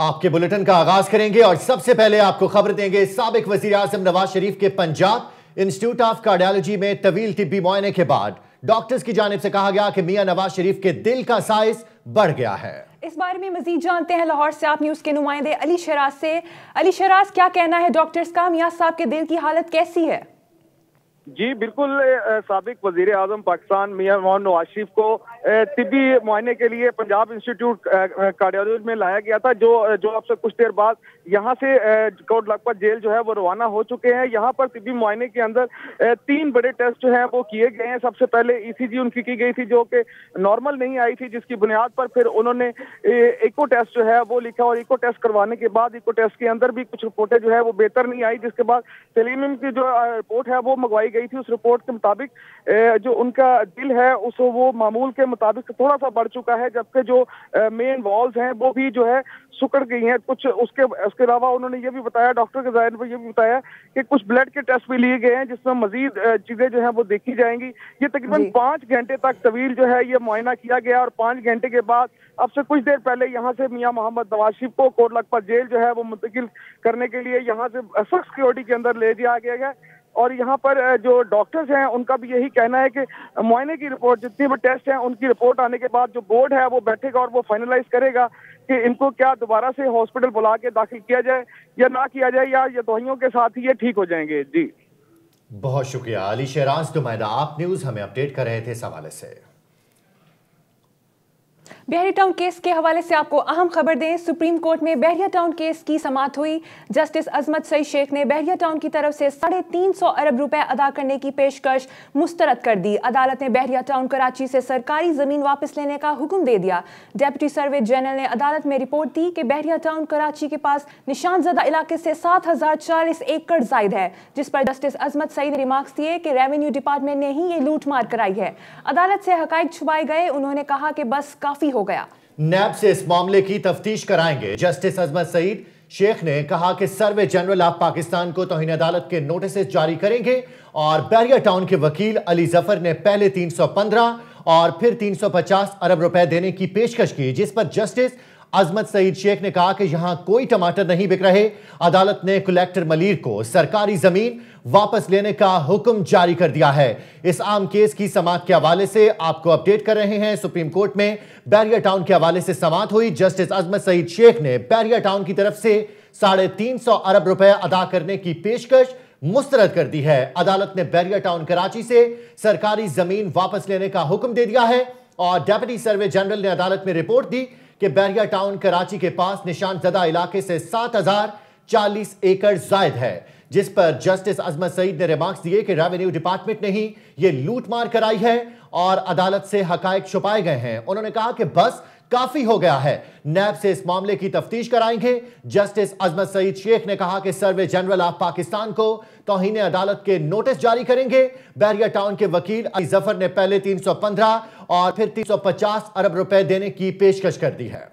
आपके बुलेटिन का आगाज करेंगे और सबसे पहले आपको खबर देंगे। साबिक वजीर आजम नवाज शरीफ के पंजाब इंस्टीट्यूट ऑफ कार्डियोलॉजी में तवील तिब्बी मुआयने के बाद डॉक्टर्स की जानिब से कहा गया कि मियां नवाज शरीफ के दिल का साइज बढ़ गया है। इस बारे में मजीद जानते हैं लाहौर से आप न्यूज के नुमाइंदे अली शराज से। अली शराज, क्या कहना है डॉक्टर्स का? मियां साहब के दिल की हालत कैसी है? जी बिल्कुल, साबिक वजीर आजम पाकिस्तान मियां नवाज शरीफ को तिब्बी मुआयने के लिए पंजाब इंस्टीट्यूट कार्डियोलॉजी में लाया गया था, जो अब से कुछ देर बाद यहाँ से कोट लखपत जेल जो है वो रवाना हो चुके हैं। यहाँ पर तिब्बी मुआयने के अंदर 3 बड़े टेस्ट जो है वो किए गए हैं। सबसे पहले ईसीजी उनकी की गई थी जो कि नॉर्मल नहीं आई थी, जिसकी बुनियाद पर फिर उन्होंने इको टेस्ट जो है वो लिखा और इको टेस्ट करवाने के बाद इको टेस्ट के अंदर भी कुछ रिपोर्टें जो है वो बेहतर नहीं आई, जिसके बाद सेलेनियम की जो रिपोर्ट है वो मंगवाई गई थी। उस रिपोर्ट के मुताबिक जो उनका दिल है वो मामूल के मुताबिक थोड़ा सा बढ़ चुका है, जबकि जो मेन वॉल्स हैं वो भी जो है सुकड़ गई हैं कुछ। उसके अलावा उन्होंने ये भी बताया, डॉक्टर के ज़ाहिर पर ये भी बताया कि कुछ ब्लड के टेस्ट भी लिए गए हैं जिसमें मजीद चीजें जो है वो देखी जाएंगी। ये तकरीबन 5 घंटे तक तवील जो है ये मुआयना किया गया और 5 घंटे के बाद अब से कुछ देर पहले यहाँ से मियां मोहम्मद नवाज शरीफ को कोट लखपत जेल जो है वो मुंतकिल करने के लिए यहाँ से सख्त सिक्योरिटी के अंदर ले जाया गया है। और यहाँ पर जो डॉक्टर्स हैं उनका भी यही कहना है कि मुआयने की रिपोर्ट, जितनी भी टेस्ट हैं उनकी रिपोर्ट आने के बाद जो बोर्ड है वो बैठेगा और वो फाइनलाइज करेगा कि इनको क्या दोबारा से हॉस्पिटल बुला के दाखिल किया जाए या ना किया जाए, या ये दवाइयों के साथ ही ये ठीक हो जाएंगे। जी बहुत शुक्रिया अली शराज, नुमाइंदा आप न्यूज हमें अपडेट कर रहे थे इस हवाले से। बहरिया टाउन केस के हवाले से आपको अहम खबर दें। सुप्रीम कोर्ट में बहरिया टाउन केस की समाअत हुई। जस्टिस अजमत सईद शेख ने बहरिया टाउन की तरफ से 350 अरब रुपए अदा करने की पेशकश मुस्तरद कर दी। अदालत ने बहरिया टाउन कराची से सरकारी जमीन वापस लेने का हुक्म दे दिया। डेप्यूटी सर्वे जनरल ने अदालत में रिपोर्ट दी कि बहरिया टाउन कराची के पास निशानजदा इलाके से 7040 एकड़ जायद है, जिस पर जस्टिस अजमत सईद ने रिमार्क्स दिए कि रेवेन्यू डिपार्टमेंट ने ही ये लूट मार कराई है। अदालत से हकाइक छुपाए गए। उन्होंने कहा कि बस काफी हो गया। नैब से इस मामले की तफ्तीश कराएंगे। जस्टिस अजमत सईद शेख ने कहा कि सर्वे जनरल ऑफ पाकिस्तान को तौहीन अदालत के नोटिस जारी करेंगे और बहरिया टाउन के वकील अली जफर ने पहले 315 और फिर 350 अरब रुपए देने की पेशकश की, जिस पर जस्टिस अजमत सईद शेख ने कहा कि यहां कोई टमाटर नहीं बिक रहे। अदालत ने कलेक्टर मलीर को सरकारी जमीन वापस लेने का हुक्म जारी कर दिया है। इस आम केस की समाअत के हवाले से आपको अपडेट कर रहे हैं। सुप्रीम कोर्ट में बहरिया टाउन के हवाले से समाअत हुई। जस्टिस अजमत सईद शेख ने बहरिया टाउन की तरफ से 350 अरब रुपए अदा करने की पेशकश मुस्तरद कर दी है। अदालत ने बहरिया टाउन कराची से सरकारी जमीन वापस लेने का हुक्म दे दिया है और डेप्यूटी सर्वे जनरल ने अदालत में रिपोर्ट दी कि बहरिया टाउन कराची के पास निशानजदा इलाके से 7040 एकड़ जायद है, जिस पर जस्टिस अजमत सईद ने रिमार्क्स दिए कि रेवेन्यू डिपार्टमेंट ने ही ये लूट मार कराई है और अदालत से हकायक छुपाए गए हैं। उन्होंने कहा कि बस काफी हो गया है। नैब से इस मामले की तफ्तीश कराएंगे। जस्टिस अजमत सईद शेख ने कहा कि सर्वे जनरल ऑफ पाकिस्तान को तौहीन अदालत के नोटिस जारी करेंगे। बहरिया टाउन के वकील अली जफर ने पहले 315 और फिर 350 अरब रुपए देने की पेशकश कर दी है,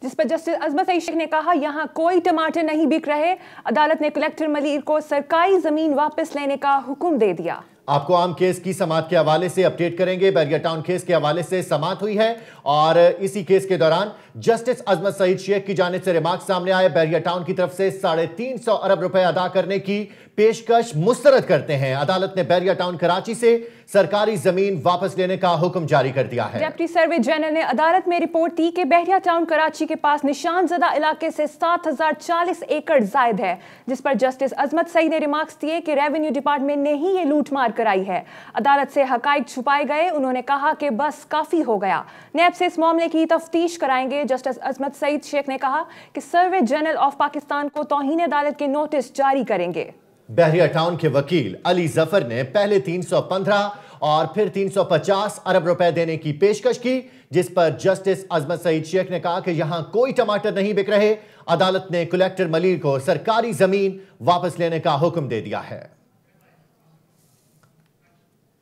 जिस पर जस्टिस अजमत सईद शेख ने कहा यहां कोई टमाटर नहीं बिक रहे। अदालत ने कलेक्टर मलीर को सरकारी जमीन वापस लेने का हुक्म दे दिया। आपको आम केस की समाअत के हवाले से अपडेट करेंगे। बहरिया टाउन केस के हवाले से समाअत हुई है और इसी केस के दौरान जस्टिस अजमत सईद शेख की जानिब से रिमार्क सामने आए। बहरिया टाउन की तरफ से 350 अरब रुपए अदा करने की पेशकश मुस्तरद करते हैं। अदालत ने बहरिया टाउन कराची से सरकारी जमीन वापस लेने का हुक्म जारी कर दिया है। डेप्यूटी सर्वे जनरल ने अदालत में रिपोर्ट दी कि बहरिया टाउन कराची के पास निशानजदा इलाके से 7040 एकड़ जायद है, जिस पर जस्टिस अजमत सईद ने रिमार्क्स दिए कि रेवेन्यू डिपार्टमेंट ने ही ये लूट मार कराई है। अदालत से हकाइक छुपाए गए। उन्होंने कहा कि बस काफी हो गया। नैब से इस मामले की तफ्तीश कराएंगे। जस्टिस अजमत सईद शेख ने कहा कि सर्वे जनरल ऑफ पाकिस्तान को तौहीन अदालत के नोटिस जारी करेंगे। बहरिया टाउन के वकील अली जफर ने पहले 315 और फिर 350 अरब रुपए देने की पेशकश की, जिस पर जस्टिस अजमत सईद शेख ने कहा कि यहां कोई टमाटर नहीं बिक रहे। अदालत ने कलेक्टर मलीर को सरकारी जमीन वापस लेने का हुक्म दे दिया है।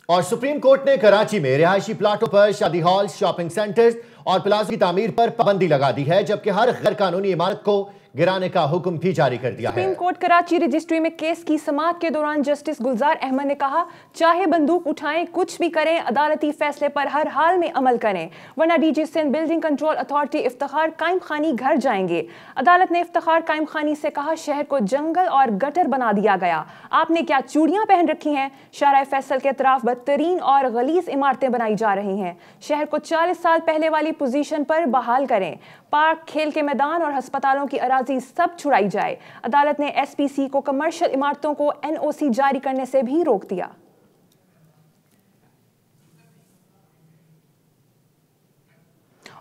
और सुप्रीम कोर्ट ने कराची में रिहायशी प्लाटों पर शादी हॉल, शॉपिंग सेंटर्स और प्लाजा की तामीर पर पाबंदी लगा दी है, जबकि हर गैर कानूनी इमारत को गिराने का हुक्म भी जारी कर दिया है। सुप्रीम कोर्ट कराची रजिस्ट्री में केस की समाअत के दौरान जस्टिस गुलजार अहमद ने कहा, चाहे बंदूक उठाएं, कुछ भी करें, अदालती फैसले पर हर हाल में अमल करें, वरना DG Sindh building control authority Iftikhar Qaimkhani घर जाएंगे। अदालत ने इफ्तिखार कायम खानी से कहा, शहर को जंगल और गटर बना दिया गया, आपने क्या चूड़ियां पहन रखी हैं। शाहराह फैसल के अतराफ बदतरीन और गलीज इमारतें बनाई जा रही हैं। शहर को 40 साल पहले वाली पोजीशन पर बहाल करें। पार्क, खेल के मैदान और अस्पतालों की अराजी सब छुड़ाई जाए। अदालत ने एसपीसी को कमर्शियल इमारतों को एनओसी जारी करने से भी रोक दिया।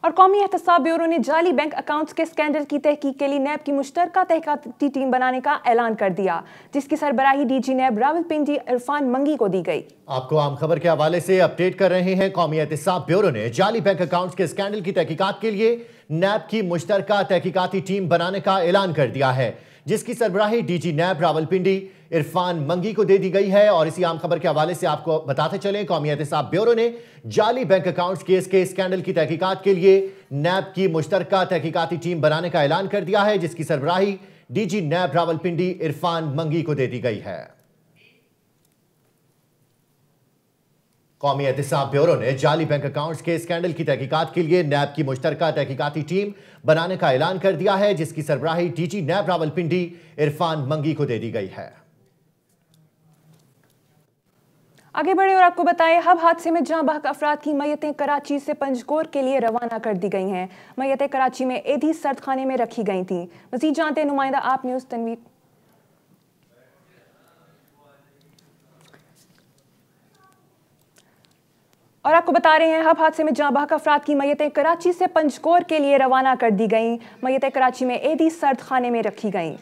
और कौमी एहतसाब ब्यूरो ने जाली बैंक अकाउंट्स के स्कैंडल की तहकीक के लिए नैब की मुश्तरका तहकीकाती टीम बनाने का ऐलान कर दिया, जिसकी सरबराही डीजी नैब रावलपिंडी इरफान मंगी को दी गई। आपको आम खबर के हवाले से अपडेट कर रहे हैं। कौमी एहतसाब ब्यूरो ने जाली बैंक अकाउंट्स के स्कैंडल की तहकीकात के लिए नैब की मुश्तरका तहकीकाती टीम बनाने का ऐलान कर दिया है, जिसकी सरबराही डीजी नैब रावलपिंडी इरफान मंगी को दे दी गई है। और इसी आम खबर के हवाले से आपको बताते चलें, कौमी एहतसाब ब्यूरो ने जाली बैंक अकाउंट्स केस के स्कैंडल की तहकीकात के लिए नैब की मुश्तरका तहकीकाती टीम बनाने का ऐलान कर दिया है, जिसकी सरबराही डीजी नैब रावलपिंडी इरफान मंगी को दे दी गई है। कौमी एहतसाब ब्यूरो ने जाली बैंक अकाउंट्स के स्कैंडल की तहकीकात के लिए नैब की मुश्तरका तहकीकाती टीम बनाने का ऐलान कर दिया है, जिसकी सरबराही डीजी नैब रावलपिंडी इरफान मंगी को दे दी गई है। आगे बढ़े और आपको बताएं, हब हादसे में जहां बहक अफराद की मैयतें कराची से पंजकोर के लिए रवाना कर दी गई हैं। मैयतें कराची में एधी सर्द खाने में रखी गई थीं। मजीद जानते हैं नुमाइंदा आप न्यूज़ तनवीर। और आपको बता रहे हैं, हब हादसे में जहां बहक अफराद की मैयतें कराची से पंजकोर के लिए रवाना कर दी गईं। मैयतें कराची में एधी सर्द खाने में रखी गईं।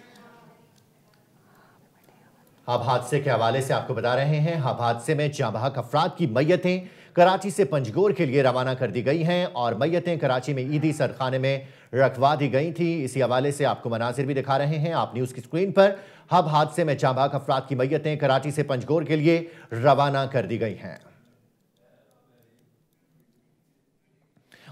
हब हादसे के हवाले से आपको बता रहे हैं, हब हादसे में जाँ बहक अफराद की मैयतें कराची से पंजगोर के लिए रवाना कर दी गई हैं और मैयतें कराची में ईदी सरखाने में रखवा दी गई थी। इसी हवाले से आपको मनाजिर भी दिखा रहे हैं आप न्यूज़ की स्क्रीन पर। हब हादसे में जाँ बहक अफराद की मैयतें कराची से पंजगोर के लिए रवाना कर दी गई हैं।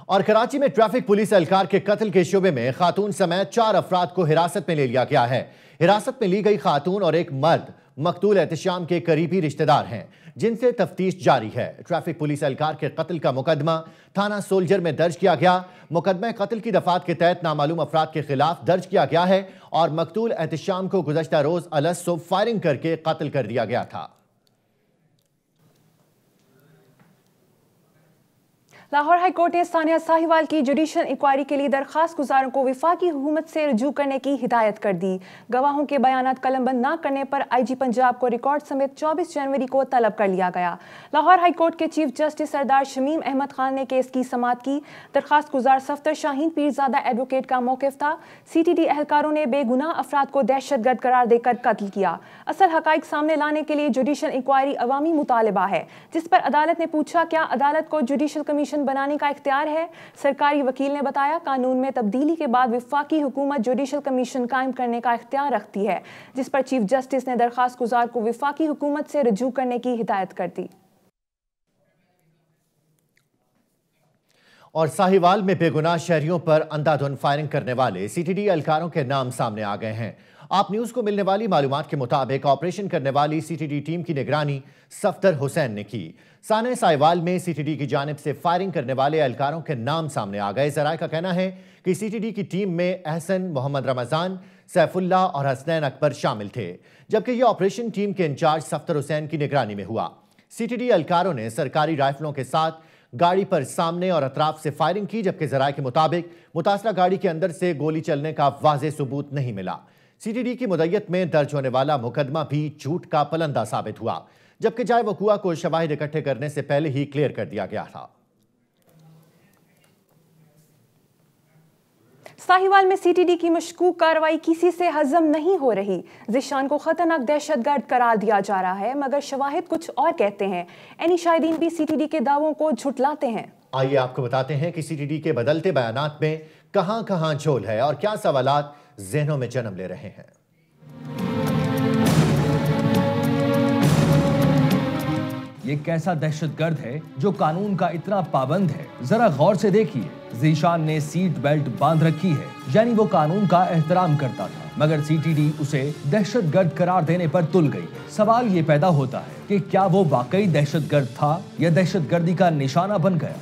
और कराची में ट्रैफिक पुलिस एहलकार के कत्ल के शुबे में खातून समेत 4 अफराद को हिरासत में ले लिया गया है। हिरासत में ली गई खातून और एक मर्द मकतूल एहतशाम के करीबी रिश्तेदार हैं, जिनसे तफ्तीश जारी है। ट्रैफिक पुलिस एहलकार के कत्ल का मुकदमा थाना सोल्जर में दर्ज किया गया। मुकदमा कत्ल की दफात के तहत नामालूम अफराद के खिलाफ दर्ज किया गया है और मकतूल एहतशाम को गुज़श्ता रोज अलस सुबह फायरिंग करके कत्ल कर दिया गया था। लाहौर हाई कोर्ट ने सानिया साहिवाल की जुडिशल इंक्वायरी के लिए दरखास्त गुजारों को वफाकी हुकूमत से रुजू करने की हिदायत कर दी। गवाहों के बयानात कलमबंद न करने पर आईजी पंजाब को रिकॉर्ड समेत 24 जनवरी को तलब कर लिया गया। लाहौर हाई कोर्ट के चीफ जस्टिस सरदार शमीम अहमद खान ने केस की समाअत की। दरखास्त गुजार सफ्तर शाहीन पीरजादा एडवोकेट का मौक़िफ़ था। CTD एहलकारों ने बेगुनाह अफराद को दहशतगर्द करार देकर कत्ल किया। असल हकाइक सामने लाने के लिए जुडिशल इंक्वायरी अवामी मुतालबा है, जिस पर अदालत ने पूछा, क्या अदालत को जुडिशल कमीशन बनाने का इख्तियार है। सरकारी वकील ने बताया, कानून में तब्दीली के बाद वफाकी हुकूमत जुडिशल कमीशन कायम करने का इख्तियार रखती है, जिस पर चीफ जस्टिस ने दरखास्त गुजार को वफाकी हुकूमत से रुजू करने की हिदायत कर दी। और साहिवाल में बेगुनाह शहरियों पर अंधाधुंध फायरिंग करने वाले CTD एहलकारों के नाम सामने आ गए हैं। आप न्यूज़ को मिलने वाली मालूमात के मुताबिक ऑपरेशन करने वाली CTD टीम की निगरानी सफ्तर हुसैन ने की। साने साहिवाल में CTD की जानिब से फायरिंग करने वाले एहलकारों के नाम सामने आ गए। ज़राए का कहना है कि CTD की टीम में अहसन, मोहम्मद रमज़ान, सैफुल्लाह और हसनैन अकबर शामिल थे, जबकि यह ऑपरेशन टीम के इंचार्ज सफ्तर हुसैन की निगरानी में हुआ। CTD एहलकारों ने सरकारी राइफलों के साथ गाड़ी पर सामने और अतराफ से फायरिंग की, जबकि ज़राए के मुताबिक मुतासरा गाड़ी के अंदर से गोली चलने का वाज़ेह सबूत नहीं मिला। CTD की मुद्दत में दर्ज होने वाला मुकदमा भी झूठ का पलंदा साबित हुआ, जबकि जाए वक़ुआ को शवाहिद इकट्ठे करने से पहले ही क्लियर कर दिया गया था। साहिवाल में CTD की मशकूक कार्रवाई किसी से हजम नहीं हो रही। ज़िशान को खतरनाक दहशतगर्द करार दिया जा रहा है, मगर शवाहिद कुछ और कहते हैं। एनी शाहिदीन भी CTD के दावों को झुटलाते हैं। आइए आपको बताते हैं कि CTD के बदलते बयानात में कहां कहां झोल है और क्या सवालात ज़हनों में जन्म ले रहे हैं। ये कैसा दहशतगर्द है जो कानून का इतना पाबंद है। जरा गौर से देखिए, ज़ीशान ने सीट बेल्ट बांध रखी है, यानी वो कानून का एहतराम करता था, मगर सीटीडी उसे दहशतगर्द करार देने पर तुल गई। सवाल ये पैदा होता है कि क्या वो वाकई दहशतगर्द था या दहशतगर्दी का निशाना बन गया।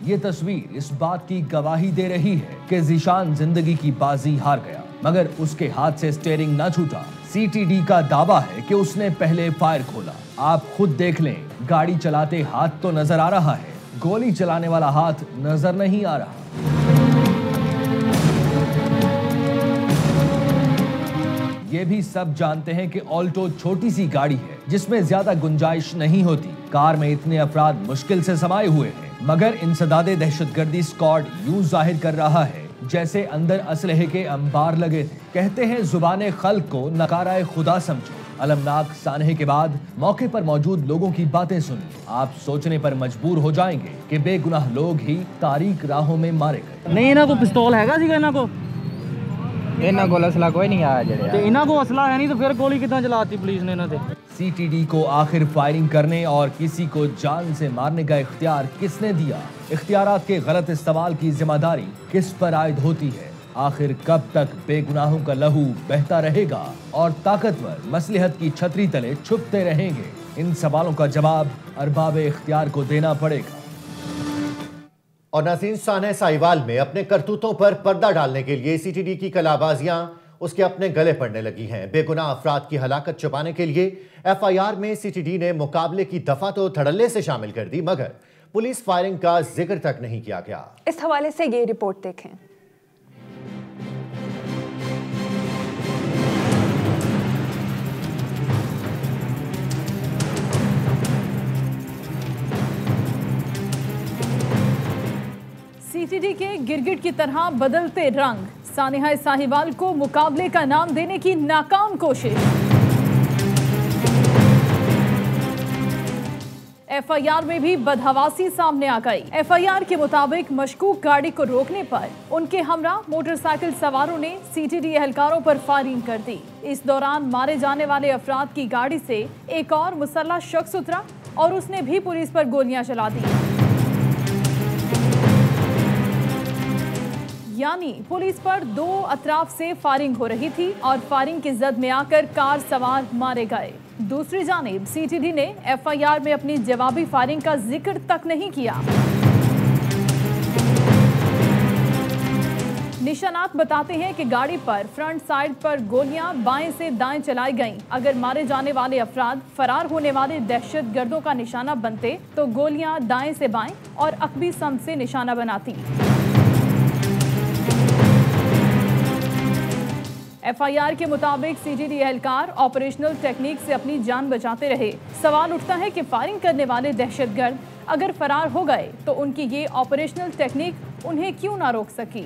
ये तस्वीर इस बात की गवाही दे रही है कि ज़ीशान जिंदगी की बाजी हार गया, मगर उसके हाथ से स्टीयरिंग न छूटा। सीटीडी का दावा है कि उसने पहले फायर खोला। आप खुद देख लें, गाड़ी चलाते हाथ तो नजर आ रहा है, गोली चलाने वाला हाथ नजर नहीं आ रहा। ये भी सब जानते हैं कि ऑल्टो छोटी सी गाड़ी है जिसमें ज्यादा गुंजाइश नहीं होती। कार में इतने अफराद मुश्किल से समाये हुए हैं, मगर इंसदादे दहशतगर्दी स्क्वाड यूं जाहिर कर रहा है जैसे अंदर असलहे के अंबार लगे थे। कहते हैं जुबाने खल्क को नकाराए खुदा समझो। अलमनाक सानहे के बाद मौके पर मौजूद लोगों की बातें सुनी, आप सोचने पर मजबूर हो जाएंगे कि बेगुनाह लोग ही तारीक राहों में मारे गए। नहीं, इन्हों को पिस्तौल हैगा सीगा, इन्हों को असला कोई नहीं आया, इन्हों को असला है नहीं तो फिर गोली कितना चलाती पुलिस ने इन्होंने। सीटीडी को आखिर फायरिंग करने और किसी को जान से मारने का इख्तियार किसने दिया? इख्तियारात के गलत इस्तेमाल की जिम्मेदारी किस पर आयद होती है? आखिर कब तक बेगुनाहों का लहू बहता रहेगा और ताकतवर मसलिहत की छतरी तले छुपते रहेंगे? इन सवालों का जवाब अरबाब इख्तियार को देना पड़ेगा। और नाज़रीन, सानह साहिवाल में अपने करतूतों पर पर्दा डालने के लिए सीटीडी की कलाबाजियां उसके अपने गले पड़ने लगी हैं। बेगुनाह अफराद की हलाकत छुपाने के लिए एफआईआर में सीटीडी ने मुकाबले की दफा तो धड़ल्ले से शामिल कर दी, मगर पुलिस फायरिंग का जिक्र तक नहीं किया गया। इस हवाले से ये रिपोर्ट देखें। सीटीडी के गिरगिट की तरह बदलते रंग, सानिहा साहिवाल को मुकाबले का नाम देने की नाकाम कोशिश। एफआईआर में भी बदहवासी सामने आ गई। एफआईआर के मुताबिक मशकूक गाड़ी को रोकने पर उनके हमरा मोटरसाइकिल सवारों ने सीटीडी एहलकारों पर फायरिंग कर दी। इस दौरान मारे जाने वाले अफराद की गाड़ी से एक और मुसल्लह शख्स उतरा और उसने भी पुलिस पर गोलियां चला दी। यानी पुलिस पर दो अतराफ से फायरिंग हो रही थी और फायरिंग की जद में आकर कार सवार मारे गए। दूसरी जानिब सीटीडी ने एफआईआर में अपनी जवाबी फायरिंग का जिक्र तक नहीं किया। निशानात बताते हैं कि गाड़ी पर फ्रंट साइड पर गोलियां बाएं से दाएं चलाई गईं। अगर मारे जाने वाले अफराद फरार होने वाले दहशतगर्दों का निशाना बनते तो गोलियां दाएं से बाएं और अकबी समत से निशाना बनाती। एफआईआर के मुताबिक सीटीडी एहलकार ऑपरेशनल टेक्निक से अपनी जान बचाते रहे। सवाल उठता है कि फायरिंग करने वाले दहशतगर्द अगर फरार हो गए तो उनकी ये ऑपरेशनल टेक्निक उन्हें क्यों ना रोक सकी।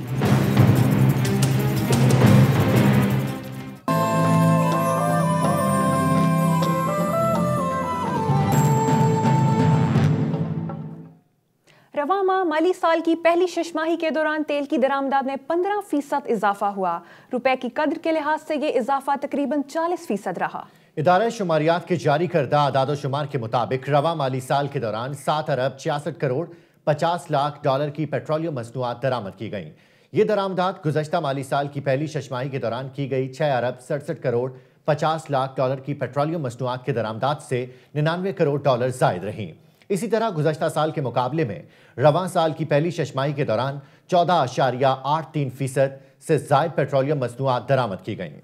रवां माह माली साल की पहली शशमाही के दौरान तेल की दरामदाद में 15% इजाफा हुआ। रुपए की कद्र के लिहाज से ये इजाफा तकरीबन 40% रहा। इदारा शुमारियात के जारी करदा आदादो शुमार के मुताबिक रवां माली साल के दौरान 7 अरब 66 करोड़ 50 लाख डॉलर की पेट्रोलियम मसनूआत दरामद की गईं। ये दरामदाद गुज़श्ता माली साल की पहली शशमाही के दौरान की गई 6 अरब 67 करोड़ 50 लाख डॉलर की पेट्रोलियम मसनूआत के दरामदाद से 99 करोड़ डॉलर जायद रहीं। इसी तरह गुज़श्ता साल के मुकाबले में रवां साल की पहली शशमाही के दौरान 14.83% से जायद पेट्रोलियम मसनूआत दरामद की गईं।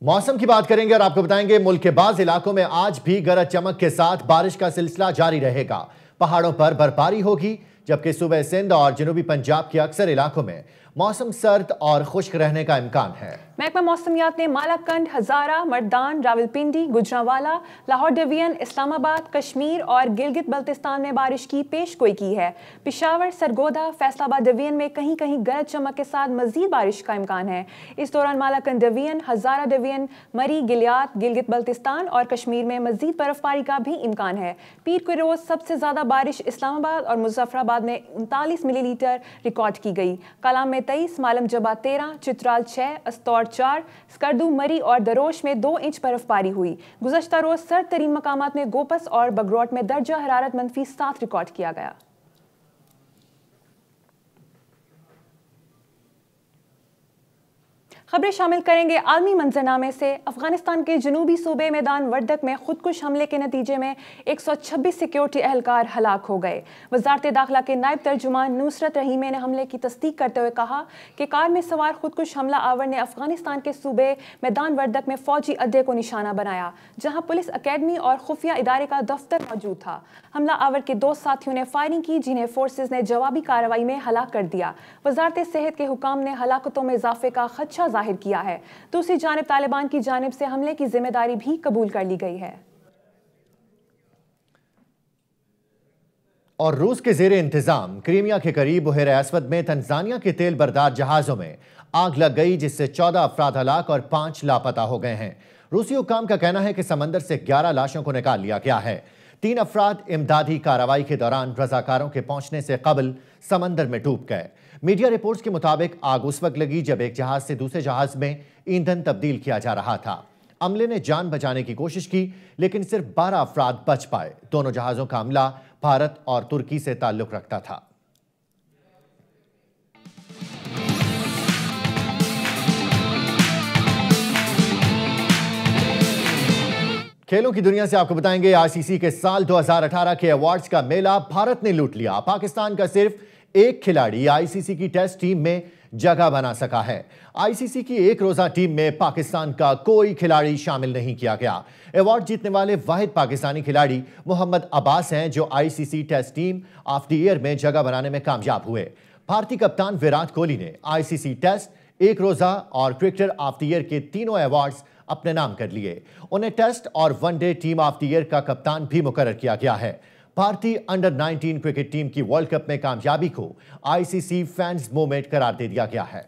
मौसम की बात करेंगे और आपको बताएंगे मुल्क के बाज़ इलाकों में आज भी गरज चमक के साथ बारिश का सिलसिला जारी रहेगा। पहाड़ों पर बर्फबारी होगी, जबकि सूबे सिंध और जनूबी पंजाब के अक्सर इलाकों में मौसम सर्द और खुश्क रहने का इम्कान है। महकमा मौसमियात ने मालाकंड, हजारा, मर्दान, रावलपिंडी, गुजरांवाला, लाहौर डिवीजन, इस्लामाबाद, कश्मीर और गिलगित बल्तिस्तान में बारिश की पेशगोई की है। पेशावर, सरगोदा, फैसलाबाद डिवीजन में कहीं कहीं गरज चमक के साथ मजीद बारिश का इम्कान है। इस दौरान मालाकंड डिवीजन, हजारा डिवीजन, मरी, गिलियात, गिलगित बल्तिस्तान और कश्मीर में मजीद बर्फबारी का भी इम्कान है। पीर के रोज सबसे ज्यादा बारिश इस्लामाबाद और मुजफ्फराबाद फैसलाबाद में 39 मिलीलीटर रिकॉर्ड की गई। कलाम में 23, मालम जबा 13, चित्राल 6, अस्तौर 4, स्कर्दू मरी और दरोश में 2 इंच बर्फबारी हुई। गुज़श्ता रोज सर्द तरीन मकामात में गोपस और बगरौट में दर्जा हरारत -7 रिकॉर्ड किया गया। खबरें शामिल करेंगे आलमी मंजरनामे से। अफगानिस्तान के जनूबी सूबे मैदान वर्दक में खुदकुश हमले के नतीजे में 126 सिक्योरिटी एहलकार हलाक हो गए। वजारत दाखिला के नायब तर्जुमान नुसरत रहीमे ने हमले की तस्दीक करते हुए कहा कि कार में सवार खुदकुश हमला आवर ने अफगानिस्तान के सूबे मैदान वर्दक में फौजी अड्डे को निशाना बनाया, जहां पुलिस अकेडमी और खुफिया इदारे का दफ्तर मौजूद था। हमला आवर के 2 साथियों ने फायरिंग की, जिन्हें फोर्सेज ने जवाबी कार्रवाई में हलाक कर दिया। वजारत सेहत के हुकाम ने हलाकतों में इजाफे का खदशा जाहिर किया है। दूसरी जानिब तालिबान की जानिब से हमले की जिम्मेदारी भी कबूल कर ली गई है। और रूस के जेर इंतजाम क्रीमिया के करीब बहर अस्वद में तंजानिया के तेल बरदार जहाजों में आग लग गई, जिससे 14 अफराद हलाक और 5 लापता हो गए हैं। रूसी हुकाम का कहना है कि समंदर से 11 लाशों को निकाल लिया गया है। 3 अफराद इमदादी कार्रवाई के दौरान रजाकारों के पहुंचने से कबल समंदर में डूब गए। मीडिया रिपोर्ट्स के मुताबिक आग उस वक्त लगी जब एक जहाज से दूसरे जहाज में ईंधन तब्दील किया जा रहा था। अमले ने जान बचाने की कोशिश की, लेकिन सिर्फ 12 अफराद बच पाए। दोनों जहाजों का अमला भारत और तुर्की से ताल्लुक रखता था। खेलों की दुनिया से आपको बताएंगे, आईसीसी के साल 2018 के अवार्ड्स का मेला भारत ने लूट लिया। पाकिस्तान का सिर्फ एक खिलाड़ी आईसीसी की टेस्ट टीम में जगह बना सका है। आईसीसी की एक रोजा टीम में पाकिस्तान का कोई खिलाड़ी शामिल नहीं किया गया। अवार्ड जीतने वाले वाहिद पाकिस्तानी खिलाड़ी मोहम्मद अब्बास हैं, जो ICC test team of the year में जगह बनाने में कामयाब हुए। भारतीय कप्तान विराट कोहली ने आईसीसी टेस्ट, एक रोजा और क्रिकेटर ऑफ द ईयर के तीनों अवार्ड्स अपने नाम कर लिए। उन्हें टेस्ट और one day team of the year का कप्तान भी मुकर्रर किया गया है। भारतीय अंडर 19 क्रिकेट टीम की वर्ल्ड कप में कामयाबी को आईसीसी फैंस मूवमेंट करार दे दिया गया है।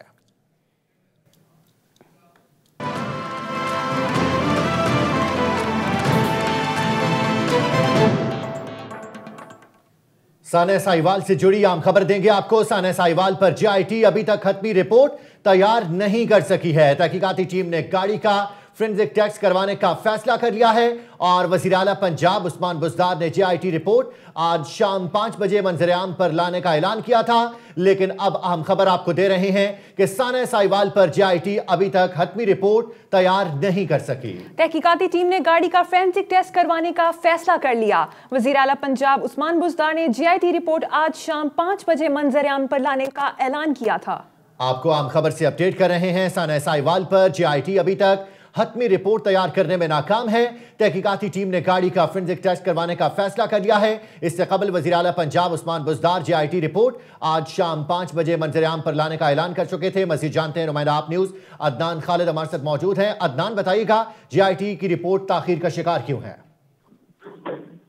सानिया साहिवाल से जुड़ी आम खबर देंगे आपको। सानिया साहिवाल पर जेआईटी अभी तक खत्मी रिपोर्ट तैयार नहीं कर सकी है। तहकीकाती टीम ने गाड़ी का फोरेंसिक टेस्ट करवाने का फैसला कर लिया है और वजीर आला पंजाब उस्मान बुज़दार ने जेआईटी रिपोर्ट आज शाम 5 बजे मंजर-ए-आम पर लाने का ऐलान किया था। लेकिन अब अहम खबर आपको दे रहे हैं कि सानिया साहिवाल पर जेआईटी अभी तक हतमी रिपोर्ट तैयार नहीं कर सकी। तहकीकाती टीम ने गाड़ी का फोरेंसिक टेस्ट करवाने का फैसला कर लिया। वजीर आला पंजाब उस्मान बुज़दार ने जेआईटी रिपोर्ट आज शाम 5 बजे मंजर-ए-आम पर लाने का ऐलान किया था। आपको आम खबर से अपडेट कर रहे हैं। सानिया साहिवाल पर जेआईटी अभी तक हतमी रिपोर्ट तैयार करने में नाकाम है। तहकीकाती टीम ने गाड़ी का फोरेंसिक टेस्ट करवाने का फैसला कर लिया है। इससे कबल वजीर आला पंजाब उस्मान बुज़दार जेआईटी रिपोर्ट आज शाम 5 बजे मंजर-ए-आम पर लाने का ऐलान कर चुके थे। मजीद जानते हैं नुमाइंदा आप न्यूज अदनान खालिद हमारे साथ मौजूद हैं। अदनान, बताइएगा जेआईटी की रिपोर्ट ताखीर का शिकार क्यों है?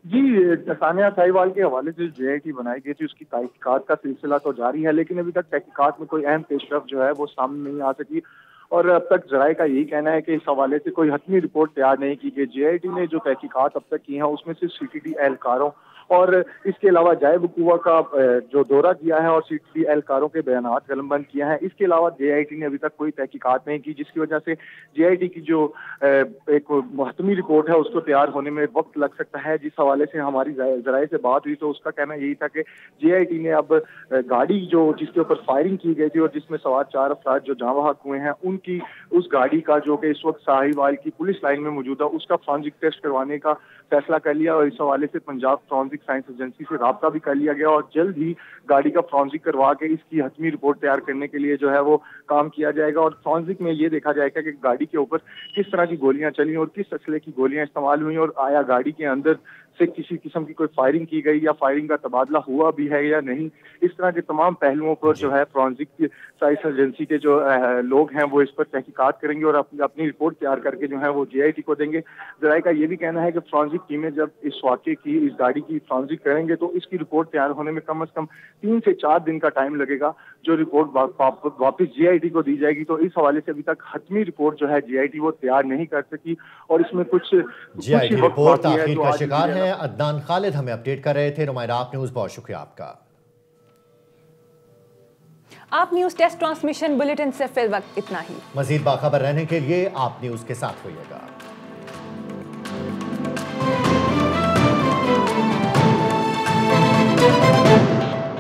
जी, सानिया साहिवाल के हवाले से जेआईटी बनाई गई थी, उसकी तहकीकात का सिलसिला तो जारी है, लेकिन अभी तक तहकीकात में कोई अहम पेशरफ जो है वो सामने नहीं आ सकी। और अब तक जराये का यही कहना है कि इस हवाले से कोई हतमी रिपोर्ट तैयार नहीं की गई। जेआईटी ने जो तहकीकात अब तक की हैं उसमें सिर्फ सीटीडी एहलकारों और इसके अलावा जायब हुकूआ का जो दौरा किया है और सीटीडी एहलकारों के बयानात कलमबंद किया है। इसके अलावा जेआईटी ने अभी तक कोई तहकीकात नहीं की, जिसकी वजह से जेआईटी की जो एक हतमी रिपोर्ट है उसको तैयार होने में वक्त लग सकता है। जिस हवाले से हमारी जराये से बात हुई तो उसका कहना यही था कि जेआईटी ने अब गाड़ी जो जिसके ऊपर फायरिंग की गई थी और जिसमें सवार 4 अफराद जो जाँ बहक हुए हैं, उनकी उस गाड़ी का जो कि इस वक्त साहिवाल की पुलिस लाइन में मौजूद है उसका फोरेंसिक टेस्ट करवाने का फैसला कर लिया। और इस हवाले से पंजाब फोरेंसिक साइंस एजेंसी से राब्ता भी कर लिया गया और जल्द ही गाड़ी का फोरेंसिक करवा के इसकी हतमी रिपोर्ट तैयार करने के लिए जो है वो काम किया जाएगा। और फोरेंसिक में ये देखा जाएगा कि गाड़ी के ऊपर किस तरह की गोलियां चली और किस असले की गोलियां इस्तेमाल हुई और आया गाड़ी के अंदर से किसी किस्म की कोई फायरिंग की गई या फायरिंग का तबादला हुआ भी है या नहीं। इस तरह के तमाम पहलुओं पर जो है फोरेंसिक साइंस एजेंसी के जो लोग हैं वो इस पर तहकीकात करेंगे और अपनी रिपोर्ट तैयार करके जो है वो जेआईटी को देंगे। जराये का ये भी कहना है कि फोरेंसिक टीमें जब इस वाक़े की इस गाड़ी की फोरेंसिक करेंगे तो इसकी रिपोर्ट तैयार होने में कम से कम 3 से 4 दिन का टाइम लगेगा, जो रिपोर्ट वापस जेआईटी को दी जाएगी। तो इस हवाले से अभी तक हतमी रिपोर्ट जो है जेआईटी वो तैयार नहीं कर सकी और इसमें कुछ जेआईटी रिपोर्ट ताखीर का शिकार है। अदनान खालिद हमें अपडेट कर रहे थे। नुमाइंदा आप न्यूज़, बहुत शुक्रिया आपका। आप न्यूज टेस्ट ट्रांसमिशन बुलेटिन से फिल वक्त इतना ही। मजीद बाखबर रहने के लिए आप न्यूज के साथ होइएगा।